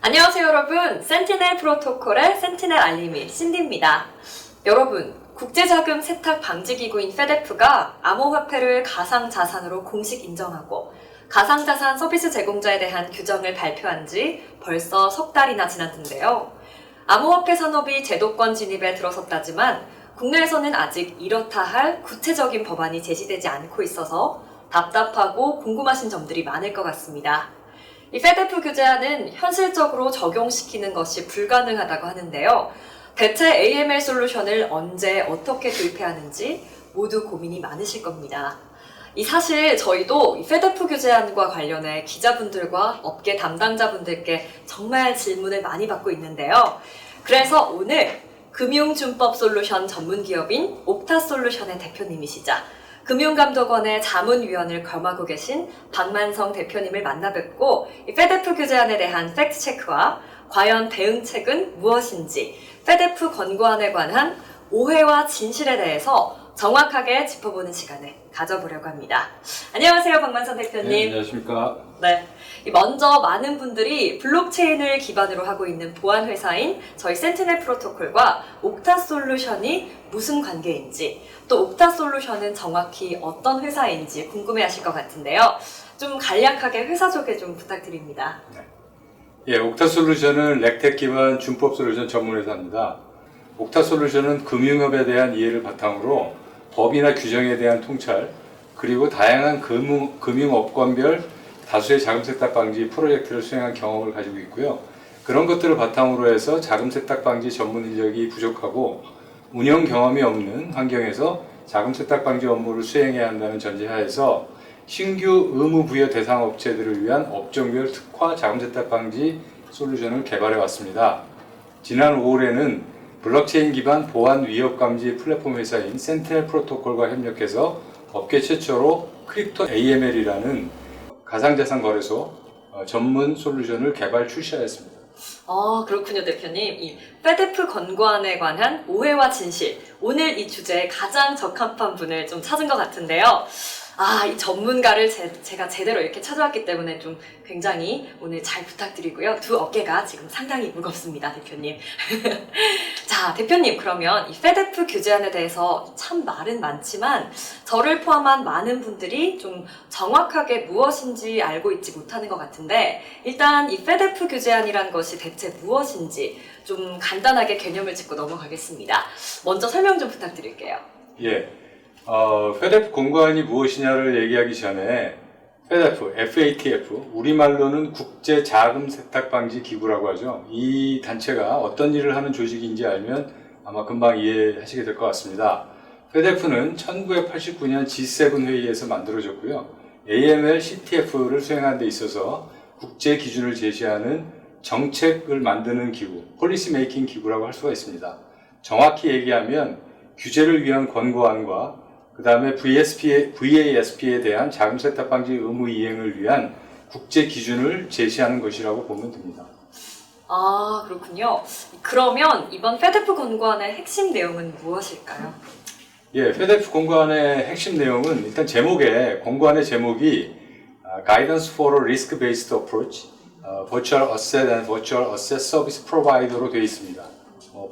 안녕하세요 여러분, 센티넬 프로토콜의 센티넬 알림이 신디입니다. 여러분, 국제자금 세탁 방지기구인 페데프가 암호화폐를 가상자산으로 공식 인정하고 가상자산 서비스 제공자에 대한 규정을 발표한 지 벌써 석 달이나 지났는데요. 암호화폐 산업이 제도권 진입에 들어섰다지만 국내에서는 아직 이렇다 할 구체적인 법안이 제시되지 않고 있어서 답답하고 궁금하신 점들이 많을 것 같습니다. 이 페데프 규제안은 현실적으로 적용시키는 것이 불가능하다고 하는데요. 대체 AML 솔루션을 언제 어떻게 도입해야 하는지 모두 고민이 많으실 겁니다. 사실 저희도 이 페데프 규제안과 관련해 기자분들과 업계 담당자분들께 정말 질문을 많이 받고 있는데요. 그래서 오늘 금융준법 솔루션 전문기업인 옥타솔루션의 대표님이시자 금융감독원의 자문위원을 겸하고 계신 박만성 대표님을 만나 뵙고 이 페데프 규제안에 대한 팩트체크와 과연 대응책은 무엇인지 페데프 권고안에 관한 오해와 진실에 대해서 정확하게 짚어보는 시간을 가져보려고 합니다. 안녕하세요, 박만성 대표님. 네, 안녕하십니까. 네. 먼저 많은 분들이 블록체인을 기반으로 하고 있는 보안 회사인 저희 센티넬 프로토콜과 옥타솔루션이 무슨 관계인지, 또 옥타솔루션은 정확히 어떤 회사인지 궁금해하실 것 같은데요. 좀 간략하게 회사 소개 좀 부탁드립니다. 예, 옥타솔루션은 렉텍 기반 준법 솔루션 전문 회사입니다. 옥타솔루션은 금융업에 대한 이해를 바탕으로 법이나 규정에 대한 통찰, 그리고 다양한 금융업권별 다수의 자금 세탁 방지 프로젝트를 수행한 경험을 가지고 있고요. 그런 것들을 바탕으로 해서 자금 세탁 방지 전문 인력이 부족하고 운영 경험이 없는 환경에서 자금 세탁 방지 업무를 수행해야 한다는 전제하에서 신규 의무 부여 대상 업체들을 위한 업종별 특화 자금 세탁 방지 솔루션을 개발해 왔습니다. 지난 5월에는 블록체인 기반 보안 위협 감지 플랫폼 회사인 센티넬 프로토콜과 협력해서 업계 최초로 크립토 AML이라는 가상자산 거래소 전문 솔루션을 개발 출시하였습니다. 그렇군요, 대표님. 이 페데프 권고안에 관한 오해와 진실, 오늘 이 주제에 가장 적합한 분을 좀 찾은 것 같은데요. 이 전문가를 제가 제대로 이렇게 찾아왔기 때문에 좀 굉장히 오늘 잘 부탁드리고요. 두 어깨가 지금 상당히 무겁습니다, 대표님. 자, 대표님, 그러면 이 페데프 규제안에 대해서 참 말은 많지만 저를 포함한 많은 분들이 좀 정확하게 무엇인지 알고 있지 못하는 것 같은데, 일단 이 페데프 규제안이란 것이 대체 무엇인지 좀 간단하게 개념을 짚고 넘어가겠습니다. 먼저 설명 좀 부탁드릴게요. 예. 페데프 권고안이 무엇이냐를 얘기하기 전에 페데프, FATF, 우리말로는 국제 자금 세탁 방지 기구라고 하죠. 이 단체가 어떤 일을 하는 조직인지 알면 아마 금방 이해하시게 될 것 같습니다. 페데프는 1989년 G7 회의에서 만들어졌고요. AML CTF를 수행하는 데 있어서 국제 기준을 제시하는 정책을 만드는 기구, 폴리시 메이킹 기구라고 할 수가 있습니다. 정확히 얘기하면 규제를 위한 권고안과 그 다음에 VASP에 대한 자금 세탁 방지 의무 이행을 위한 국제 기준을 제시하는 것이라고 보면 됩니다. 그렇군요. 그러면 이번 페데프 권고안의 핵심 내용은 무엇일까요? 예, 페데프 권고안의 핵심 내용은 일단 권고안의 제목이 Guidance for a Risk-Based Approach, Virtual Asset and Virtual Asset Service Provider로 되어 있습니다.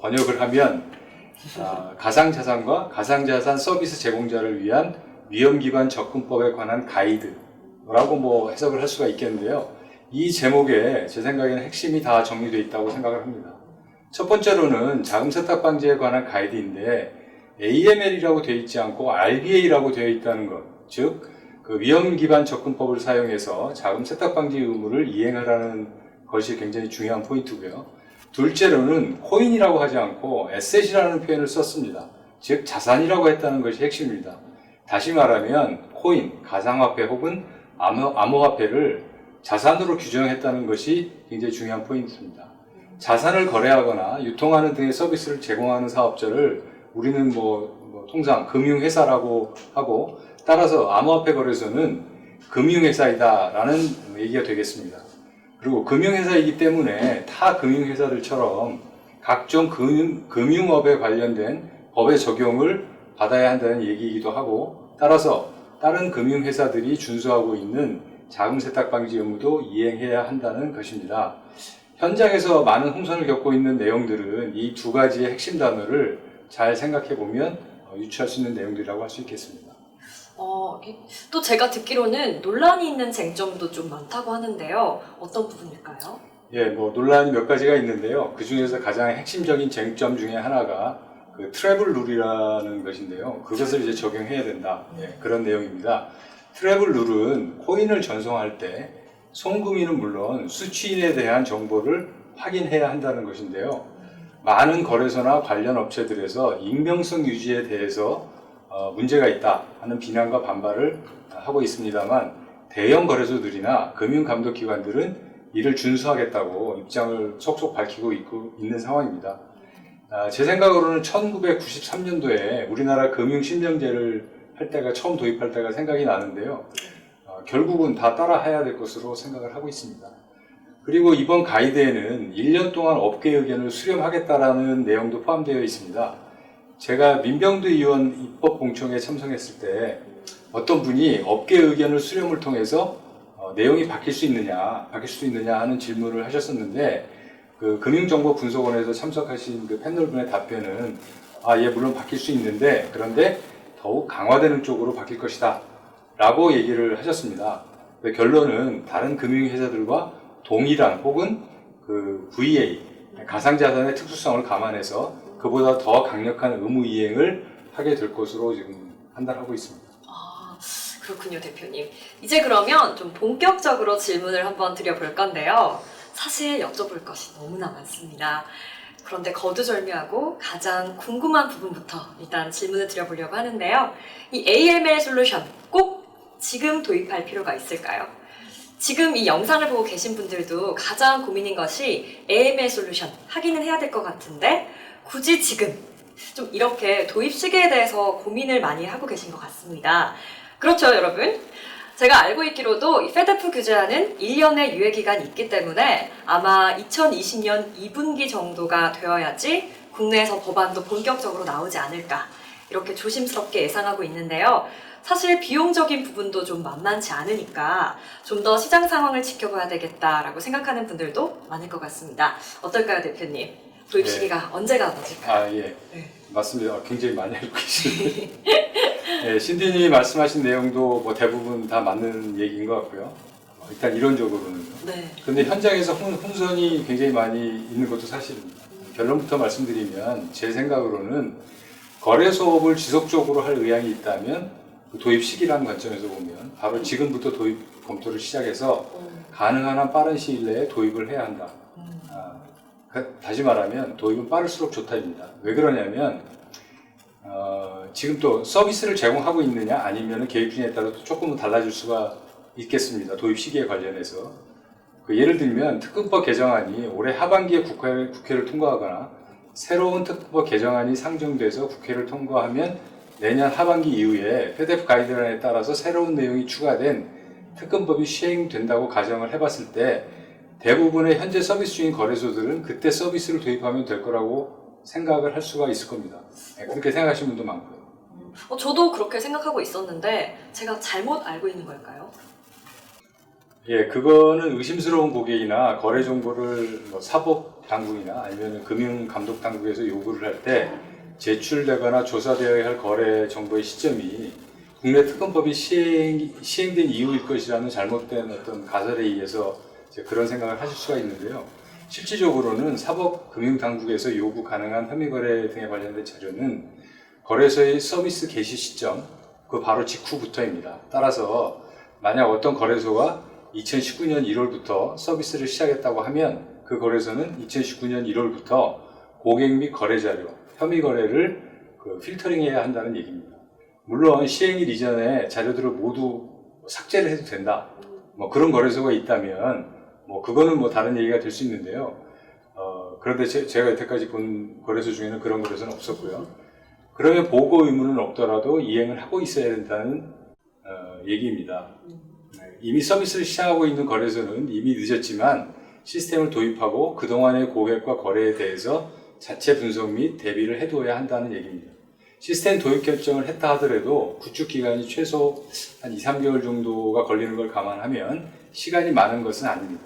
번역을 하면 가상자산과 가상자산 서비스 제공자를 위한 위험기반 접근법에 관한 가이드라고 해석을 할 수가 있겠는데요. 이 제목에 제 생각에는 핵심이 다 정리되어 있다고 생각을 합니다. 첫 번째로는 자금 세탁 방지에 관한 가이드인데 AML이라고 되어 있지 않고 RBA라고 되어 있다는 것, 즉 그 위험기반 접근법을 사용해서 자금 세탁 방지 의무를 이행하라는 것이 굉장히 중요한 포인트고요. 둘째로는 코인이라고 하지 않고 에셋이라는 표현을 썼습니다. 즉 자산이라고 했다는 것이 핵심입니다. 다시 말하면 코인, 가상화폐 혹은 암호화폐를 자산으로 규정했다는 것이 굉장히 중요한 포인트입니다. 자산을 거래하거나 유통하는 등의 서비스를 제공하는 사업자를 우리는 통상 금융회사라고 하고, 따라서 암호화폐 거래소는 금융회사이다라는 얘기가 되겠습니다. 그리고 금융회사이기 때문에 타 금융회사들처럼 각종 금융업에 관련된 법의 적용을 받아야 한다는 얘기이기도 하고, 따라서 다른 금융회사들이 준수하고 있는 자금 세탁 방지 의무도 이행해야 한다는 것입니다. 현장에서 많은 홍선을 겪고 있는 내용들은 이 두 가지의 핵심 단어를 잘 생각해 보면 유추할 수 있는 내용들이라고 할 수 있겠습니다. 또 제가 듣기로는 논란이 있는 쟁점도 좀 많다고 하는데요. 어떤 부분일까요? 예, 뭐 논란이 몇 가지가 있는데요. 그 중에서 가장 핵심적인 쟁점 중에 하나가 그 트래블 룰이라는 것인데요. 그것을 이제 적용해야 된다. 예, 그런 내용입니다. 트래블 룰은 코인을 전송할 때 송금인은 물론 수취인에 대한 정보를 확인해야 한다는 것인데요. 많은 거래소나 관련 업체들에서 익명성 유지에 대해서 문제가 있다 하는 비난과 반발을 하고 있습니다만 대형 거래소들이나 금융감독기관들은 이를 준수하겠다고 입장을 속속 밝히고 있는 상황입니다. 제 생각으로는 1993년도에 우리나라 금융실명제를 할 때가 처음 도입할 때가 생각이 나는데요. 결국은 다 따라해야 될 것으로 생각을 하고 있습니다. 그리고 이번 가이드에는 1년 동안 업계 의견을 수렴하겠다라는 내용도 포함되어 있습니다. 제가 민병두 의원 입법 공청회에 참석했을 때 어떤 분이 업계 의견을 수렴을 통해서 내용이 바뀔 수 있느냐 하는 질문을 하셨었는데 그 금융정보분석원에서 참석하신 그 패널분의 답변은 예, 물론 바뀔 수 있는데 그런데 더욱 강화되는 쪽으로 바뀔 것이다 라고 얘기를 하셨습니다. 결론은 다른 금융회사들과 동일한 혹은 그 VA, 가상자산의 특수성을 감안해서 그보다 더 강력한 의무 이행을 하게 될 것으로 지금 판단하고 있습니다. 그렇군요, 대표님. 이제 그러면 좀 본격적으로 질문을 한번 드려볼 건데요. 사실 여쭤볼 것이 너무나 많습니다. 그런데 거두절미하고 가장 궁금한 부분부터 일단 질문을 드려보려고 하는데요. 이 AML 솔루션 꼭 지금 도입할 필요가 있을까요? 지금 이 영상을 보고 계신 분들도 가장 고민인 것이 AML 솔루션 하기는 해야 될 것 같은데 굳이 지금 좀 이렇게 도입 시기에 대해서 고민을 많이 하고 계신 것 같습니다. 그렇죠, 여러분? 제가 알고 있기로도 이 페데프 규제안은 1년의 유예기간이 있기 때문에 아마 2020년 2분기 정도가 되어야지 국내에서 법안도 본격적으로 나오지 않을까 이렇게 조심스럽게 예상하고 있는데요. 사실 비용적인 부분도 좀 만만치 않으니까 좀 더 시장 상황을 지켜봐야 되겠다라고 생각하는 분들도 많을 것 같습니다. 어떨까요, 대표님? 도입 시기가 언제가 맞을까요? 예. 네. 맞습니다. 굉장히 많이 알고 계시네요. 네, 신디님이 말씀하신 내용도 뭐 대부분 다 맞는 얘기인 것 같고요. 일단 이론적으로는요. 네. 근데 현장에서 혼선이 굉장히 많이 있는 것도 사실입니다. 결론부터 말씀드리면 제 생각으로는 거래소업을 지속적으로 할 의향이 있다면 그 도입 시기라는 관점에서 보면 바로 지금부터 도입 검토를 시작해서 가능한 한 빠른 시일 내에 도입을 해야 한다. 다시 말하면 도입은 빠를수록 좋다입니다. 왜 그러냐면 지금 또 서비스를 제공하고 있느냐 아니면 계획 중에 따라 또 조금은 달라질 수가 있겠습니다. 도입 시기에 관련해서 예를 들면 특검법 개정안이 올해 하반기에 국회를 통과하거나 새로운 특검법 개정안이 상정돼서 국회를 통과하면 내년 하반기 이후에 페데프 가이드라인에 따라서 새로운 내용이 추가된 특검법이 시행된다고 가정을 해봤을 때 대부분의 현재 서비스 중인 거래소들은 그때 서비스를 도입하면 될 거라고 생각을 할 수가 있을 겁니다. 그렇게 생각하시는 분도 많고요. 저도 그렇게 생각하고 있었는데 제가 잘못 알고 있는 걸까요? 예, 그거는 의심스러운 고객이나 거래 정보를 사법 당국이나 아니면 금융 감독 당국에서 요구를 할 때 제출되거나 조사되어야 할 거래 정보의 시점이 국내 특검법이 시행된 이후일 것이라는 잘못된 어떤 가설에 의해서 그런 생각을 하실 수가 있는데요. 실질적으로는 사법금융당국에서 요구 가능한 혐의거래 등에 관련된 자료는 거래소의 서비스 개시 시점, 그 바로 직후부터입니다. 따라서 만약 어떤 거래소가 2019년 1월부터 서비스를 시작했다고 하면 그 거래소는 2019년 1월부터 고객 및 거래 자료, 혐의 거래를 필터링해야 한다는 얘기입니다. 물론 시행일 이전에 자료들을 모두 삭제를 해도 된다. 그런 거래소가 있다면 그거는 다른 얘기가 될 수 있는데요. 그런데 제가 여태까지 본 거래소 중에는 그런 거래소는 없었고요. 그러면 보고 의무는 없더라도 이행을 하고 있어야 된다는 얘기입니다. 이미 서비스를 시작하고 있는 거래소는 이미 늦었지만 시스템을 도입하고 그동안의 고객과 거래에 대해서 자체 분석 및 대비를 해두어야 한다는 얘기입니다. 시스템 도입 결정을 했다 하더라도 구축 기간이 최소 한 2, 3개월 정도가 걸리는 걸 감안하면 시간이 많은 것은 아닙니다.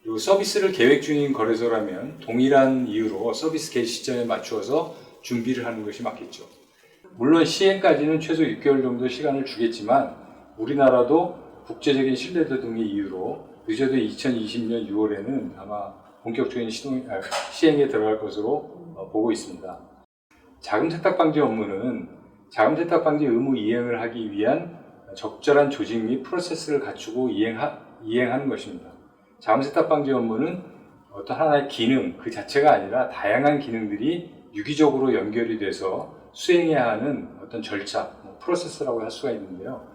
그리고 서비스를 계획 중인 거래소라면 동일한 이유로 서비스 개시 시점에 맞추어서 준비를 하는 것이 맞겠죠. 물론 시행까지는 최소 6개월 정도 시간을 주겠지만 우리나라도 국제적인 신뢰도 등의 이유로 늦어도 2020년 6월에는 아마 본격적인 시행에 들어갈 것으로 보고 있습니다. 자금 세탁 방지 업무는 자금 세탁 방지 의무 이행을 하기 위한 적절한 조직 및 프로세스를 갖추고 이행하는 것입니다. 자금 세탁 방지 업무는 어떤 하나의 기능 그 자체가 아니라 다양한 기능들이 유기적으로 연결이 돼서 수행해야 하는 어떤 절차, 프로세스라고 할 수가 있는데요.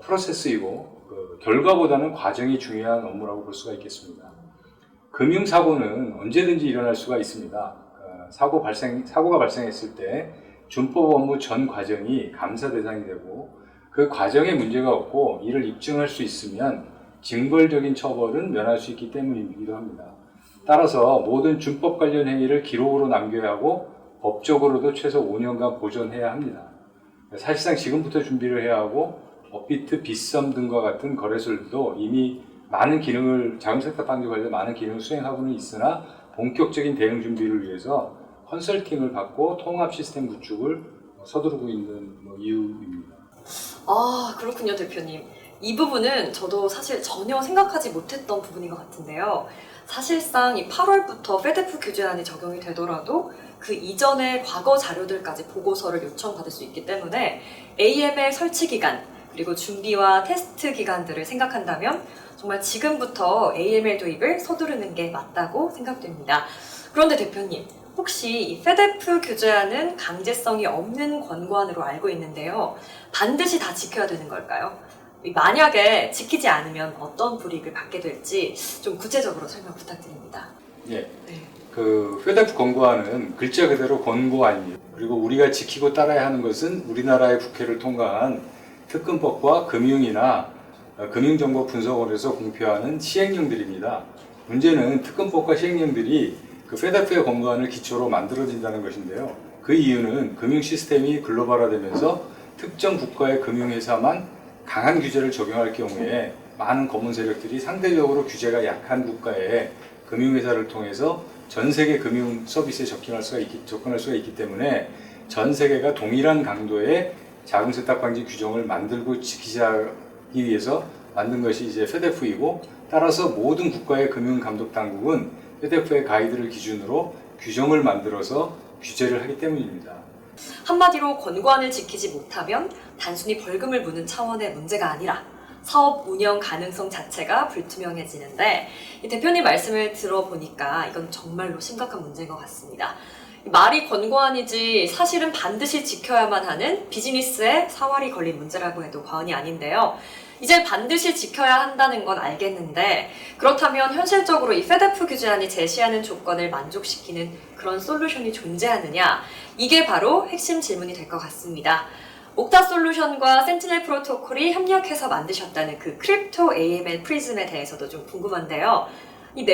프로세스이고 결과보다는 과정이 중요한 업무라고 볼 수가 있겠습니다. 금융사고는 언제든지 일어날 수가 있습니다. 사고가 발생했을 때 준법 업무 전 과정이 감사 대상이 되고 그 과정에 문제가 없고 이를 입증할 수 있으면 징벌적인 처벌은 면할 수 있기 때문이기도 합니다. 따라서 모든 준법 관련 행위를 기록으로 남겨야 하고 법적으로도 최소 5년간 보존해야 합니다. 사실상 지금부터 준비를 해야 하고 업비트, 빗썸 등과 같은 거래소들도 이미 많은 기능을 자금 세탁 방지 관련 많은 기능을 수행하고는 있으나 본격적인 대응 준비를 위해서 컨설팅을 받고 통합 시스템 구축을 서두르고 있는 이유입니다. 아, 그렇군요, 대표님. 이 부분은 저도 사실 전혀 생각하지 못했던 부분인 것 같은데요. 사실상 이 8월부터 페데프 규제안이 적용이 되더라도 그 이전의 과거 자료들까지 보고서를 요청받을 수 있기 때문에 AML 설치 기간, 그리고 준비와 테스트 기간들을 생각한다면 정말 지금부터 AML 도입을 서두르는 게 맞다고 생각됩니다. 그런데 대표님, 혹시 이 페데프 규제안은 강제성이 없는 권고안으로 알고 있는데요. 반드시 다 지켜야 되는 걸까요? 만약에 지키지 않으면 어떤 불이익을 받게 될지 좀 구체적으로 설명 부탁드립니다. 예. 네. 그 페데프 권고안은 글자 그대로 권고안이에요. 그리고 우리가 지키고 따라야 하는 것은 우리나라의 국회를 통과한 특검법과 금융이나 금융정보 분석원에서 공표하는 시행령들입니다. 문제는 특검법과 시행령들이 그 페데프의 권고안을 기초로 만들어진다는 것인데요. 그 이유는 금융 시스템이 글로벌화되면서 특정 국가의 금융회사만 강한 규제를 적용할 경우에 많은 검은 세력들이 상대적으로 규제가 약한 국가의 금융회사를 통해서 전 세계 금융 서비스에 접근할 수가 있기 때문에 전 세계가 동일한 강도의 자금 세탁 방지 규정을 만들고 지키기 위해서 만든 것이 이제 페데프이고, 따라서 모든 국가의 금융 감독 당국은 페데프의 가이드를 기준으로 규정을 만들어서 규제를 하기 때문입니다. 한마디로 권고안을 지키지 못하면 단순히 벌금을 무는 차원의 문제가 아니라 사업 운영 가능성 자체가 불투명해지는데, 이 대표님 말씀을 들어보니까 이건 정말로 심각한 문제인 것 같습니다. 말이 권고안이지 사실은 반드시 지켜야만 하는 비즈니스에 사활이 걸린 문제라고 해도 과언이 아닌데요. 이제 반드시 지켜야 한다는 건 알겠는데, 그렇다면 현실적으로 이 페데프 규제안이 제시하는 조건을 만족시키는 그런 솔루션이 존재하느냐, 이게 바로 핵심 질문이 될 것 같습니다. 옥타 솔루션과 센티넬 프로토콜이 협력해서 만드셨다는 그 크립토 AML 프리즘에 대해서도 좀 궁금한데요. 이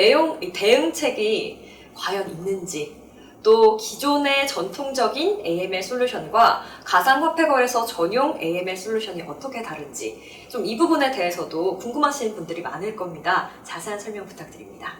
대응책이 과연 있는지, 또 기존의 전통적인 AML 솔루션과 가상화폐 거래소 전용 AML 솔루션이 어떻게 다른지 좀 이 부분에 대해서도 궁금하신 분들이 많을 겁니다. 자세한 설명 부탁드립니다.